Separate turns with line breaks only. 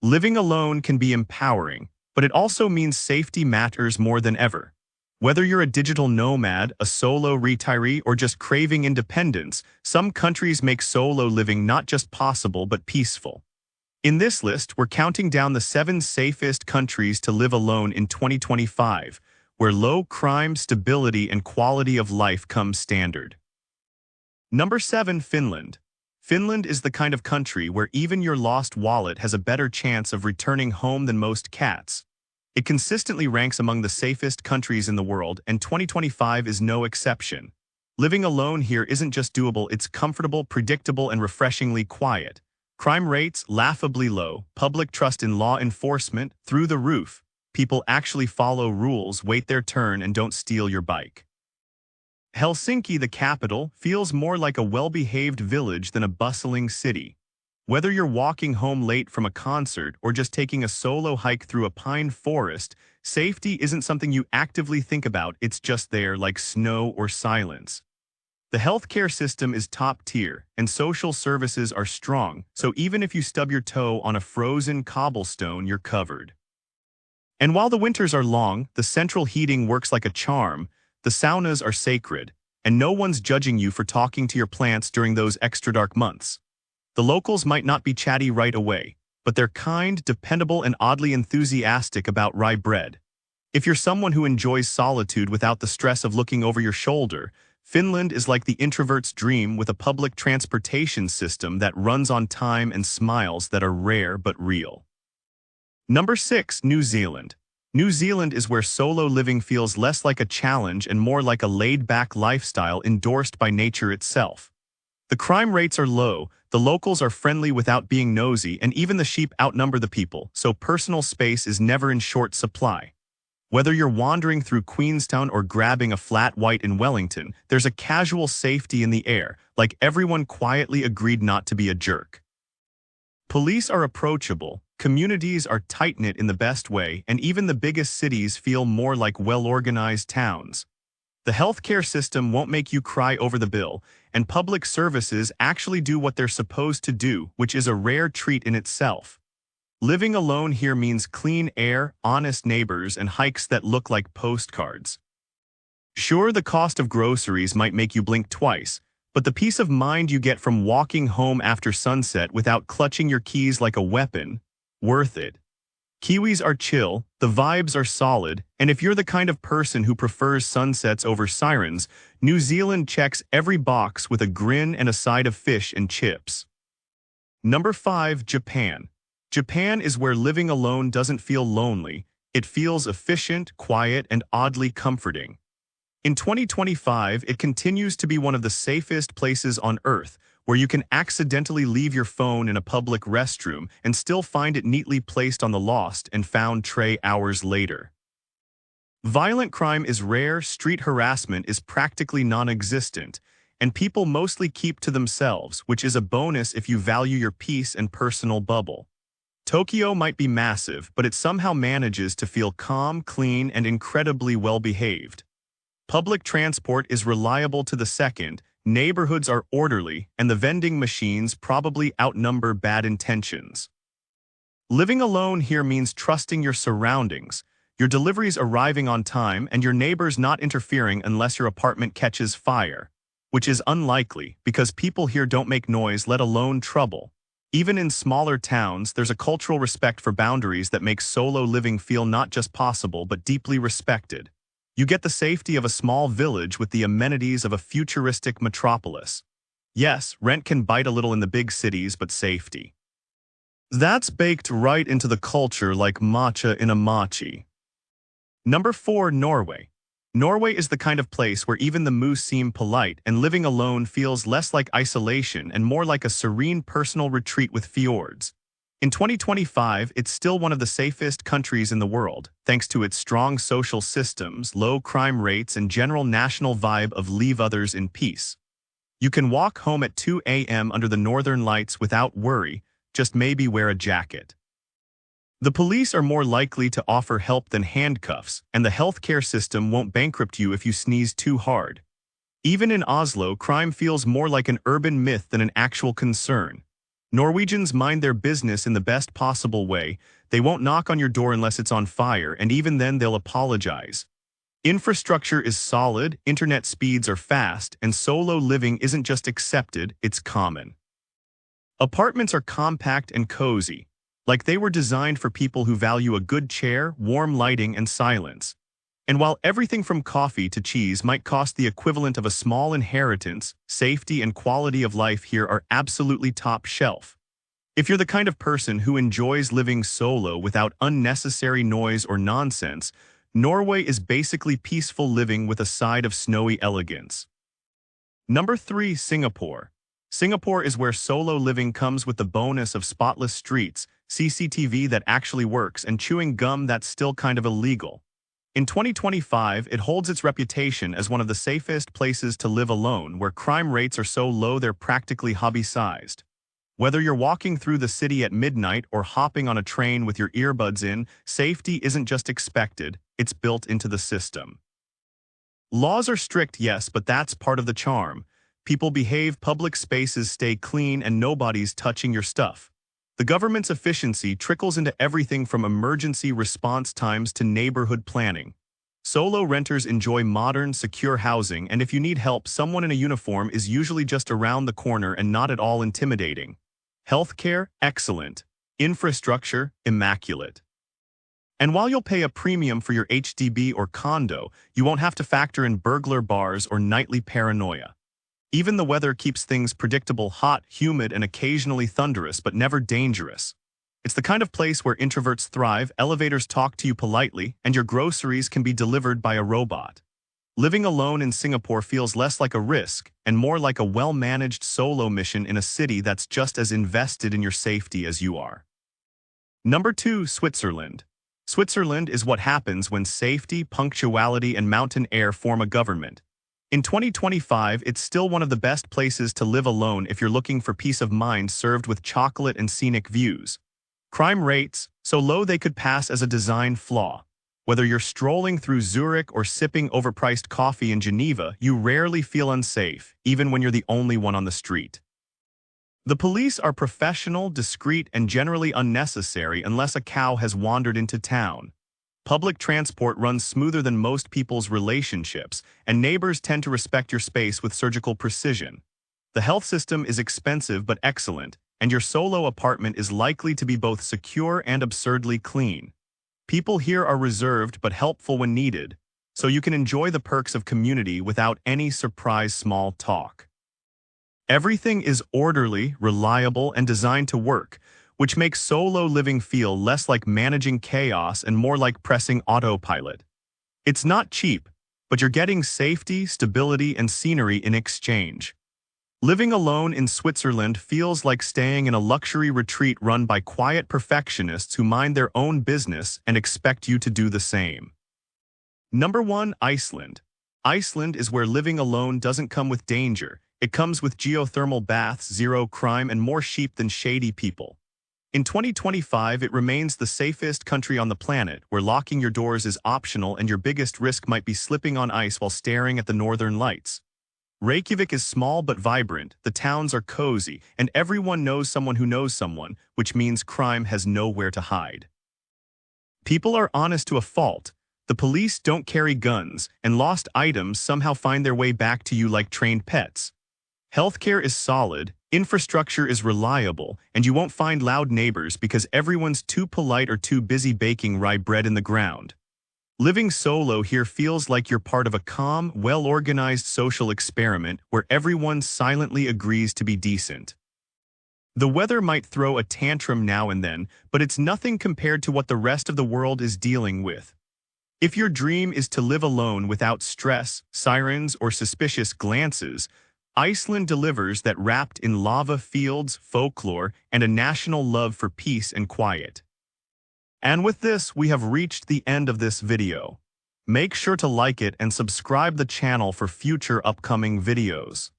Living alone can be empowering, but it also means safety matters more than ever. Whether you're a digital nomad, a solo retiree, or just craving independence, some countries make solo living not just possible but peaceful. In this list, we're counting down the 7 safest countries to live alone in 2025, where low crime, stability, and quality of life come standard. Number 7, Finland. Finland is the kind of country where even your lost wallet has a better chance of returning home than most cats. It consistently ranks among the safest countries in the world, and 2025 is no exception. Living alone here isn't just doable, it's comfortable, predictable, and refreshingly quiet. Crime rates laughably low, public trust in law enforcement through the roof. People actually follow rules, wait their turn, and don't steal your bike. Helsinki, the capital, feels more like a well-behaved village than a bustling city. Whether you're walking home late from a concert or just taking a solo hike through a pine forest, safety isn't something you actively think about, it's just there like snow or silence. The healthcare system is top tier, and social services are strong, so even if you stub your toe on a frozen cobblestone, you're covered. And while the winters are long, the central heating works like a charm, the saunas are sacred, and no one's judging you for talking to your plants during those extra dark months. The locals might not be chatty right away, but they're kind, dependable, and oddly enthusiastic about rye bread. If you're someone who enjoys solitude without the stress of looking over your shoulder, Finland is like the introvert's dream with a public transportation system that runs on time and smiles that are rare but real. Number 6, New Zealand. New Zealand is where solo living feels less like a challenge and more like a laid-back lifestyle endorsed by nature itself. The crime rates are low, the locals are friendly without being nosy, and even the sheep outnumber the people, so personal space is never in short supply. Whether you're wandering through Queenstown or grabbing a flat white in Wellington, there's a casual safety in the air, like everyone quietly agreed not to be a jerk. Police are approachable, communities are tight-knit in the best way, and even the biggest cities feel more like well-organized towns. The healthcare system won't make you cry over the bill, and public services actually do what they're supposed to do, which is a rare treat in itself. Living alone here means clean air, honest neighbors, and hikes that look like postcards. Sure, the cost of groceries might make you blink twice, but the peace of mind you get from walking home after sunset without clutching your keys like a weapon, worth it. Kiwis are chill, the vibes are solid, and if you're the kind of person who prefers sunsets over sirens, New Zealand checks every box with a grin and a side of fish and chips. Number 5, Japan. Japan is where living alone doesn't feel lonely, it feels efficient, quiet, and oddly comforting. In 2025, it continues to be one of the safest places on Earth, where you can accidentally leave your phone in a public restroom and still find it neatly placed on the lost and found tray hours later. Violent crime is rare, street harassment is practically non-existent, and people mostly keep to themselves, which is a bonus if you value your peace and personal bubble. Tokyo might be massive, but it somehow manages to feel calm, clean, and incredibly well-behaved. Public transport is reliable to the second, neighborhoods are orderly, and the vending machines probably outnumber bad intentions. Living alone here means trusting your surroundings, your deliveries arriving on time, and your neighbors not interfering unless your apartment catches fire, which is unlikely because people here don't make noise, let alone trouble. Even in smaller towns, there's a cultural respect for boundaries that makes solo living feel not just possible but deeply respected. You get the safety of a small village with the amenities of a futuristic metropolis. Yes, rent can bite a little in the big cities, but safety. That's baked right into the culture like matcha in a mochi. Number 4, Norway. Norway is the kind of place where even the moose seem polite, and living alone feels less like isolation and more like a serene personal retreat with fjords. In 2025, it's still one of the safest countries in the world, thanks to its strong social systems, low crime rates, and general national vibe of leave others in peace. You can walk home at 2 a.m. under the northern lights without worry, just maybe wear a jacket. The police are more likely to offer help than handcuffs, and the healthcare system won't bankrupt you if you sneeze too hard. Even in Oslo, crime feels more like an urban myth than an actual concern. Norwegians mind their business in the best possible way. They won't knock on your door unless it's on fire, and even then they'll apologize. Infrastructure is solid, internet speeds are fast, and solo living isn't just accepted, it's common. Apartments are compact and cozy, like they were designed for people who value a good chair, warm lighting, and silence. And while everything from coffee to cheese might cost the equivalent of a small inheritance, safety and quality of life here are absolutely top shelf. If you're the kind of person who enjoys living solo without unnecessary noise or nonsense, Norway is basically peaceful living with a side of snowy elegance. Number 3. Singapore. Singapore is where solo living comes with the bonus of spotless streets, CCTV that actually works, and chewing gum that's still kind of illegal. In 2025, it holds its reputation as one of the safest places to live alone, where crime rates are so low they're practically hobby-sized. Whether you're walking through the city at midnight or hopping on a train with your earbuds in, safety isn't just expected, it's built into the system. Laws are strict, yes, but that's part of the charm. People behave, public spaces stay clean, and nobody's touching your stuff. The government's efficiency trickles into everything from emergency response times to neighborhood planning. Solo renters enjoy modern, secure housing, and if you need help, someone in a uniform is usually just around the corner and not at all intimidating. Healthcare, excellent. Infrastructure, immaculate. And while you'll pay a premium for your HDB or condo, you won't have to factor in burglar bars or nightly paranoia. Even the weather keeps things predictable, hot, humid, and occasionally thunderous, but never dangerous. It's the kind of place where introverts thrive, elevators talk to you politely, and your groceries can be delivered by a robot. Living alone in Singapore feels less like a risk and more like a well-managed solo mission in a city that's just as invested in your safety as you are. Number 2. Switzerland. Switzerland is what happens when safety, punctuality, and mountain air form a government. In 2025, it's still one of the best places to live alone if you're looking for peace of mind served with chocolate and scenic views. Crime rates, so low they could pass as a design flaw. Whether you're strolling through Zurich or sipping overpriced coffee in Geneva, you rarely feel unsafe, even when you're the only one on the street. The police are professional, discreet, and generally unnecessary unless a cow has wandered into town. Public transport runs smoother than most people's relationships, and neighbors tend to respect your space with surgical precision. The health system is expensive but excellent, and your solo apartment is likely to be both secure and absurdly clean. People here are reserved but helpful when needed, so you can enjoy the perks of community without any surprise small talk. Everything is orderly, reliable, and designed to work, which makes solo living feel less like managing chaos and more like pressing autopilot. It's not cheap, but you're getting safety, stability, and scenery in exchange. Living alone in Switzerland feels like staying in a luxury retreat run by quiet perfectionists who mind their own business and expect you to do the same. Number 1. Iceland. Iceland is where living alone doesn't come with danger. It comes with geothermal baths, zero crime, and more sheep than shady people. In 2025, it remains the safest country on the planet, where locking your doors is optional and your biggest risk might be slipping on ice while staring at the northern lights. Reykjavik is small but vibrant, the towns are cozy, and everyone knows someone who knows someone, which means crime has nowhere to hide. People are honest to a fault. The police don't carry guns, and lost items somehow find their way back to you like trained pets. Healthcare is solid, infrastructure is reliable, and you won't find loud neighbors because everyone's too polite or too busy baking rye bread in the ground. Living solo here feels like you're part of a calm, well-organized social experiment where everyone silently agrees to be decent. The weather might throw a tantrum now and then, but it's nothing compared to what the rest of the world is dealing with. If your dream is to live alone without stress, sirens, or suspicious glances, Iceland delivers that, wrapped in lava fields, folklore, and a national love for peace and quiet. And with this, we have reached the end of this video. Make sure to like it and subscribe the channel for future upcoming videos.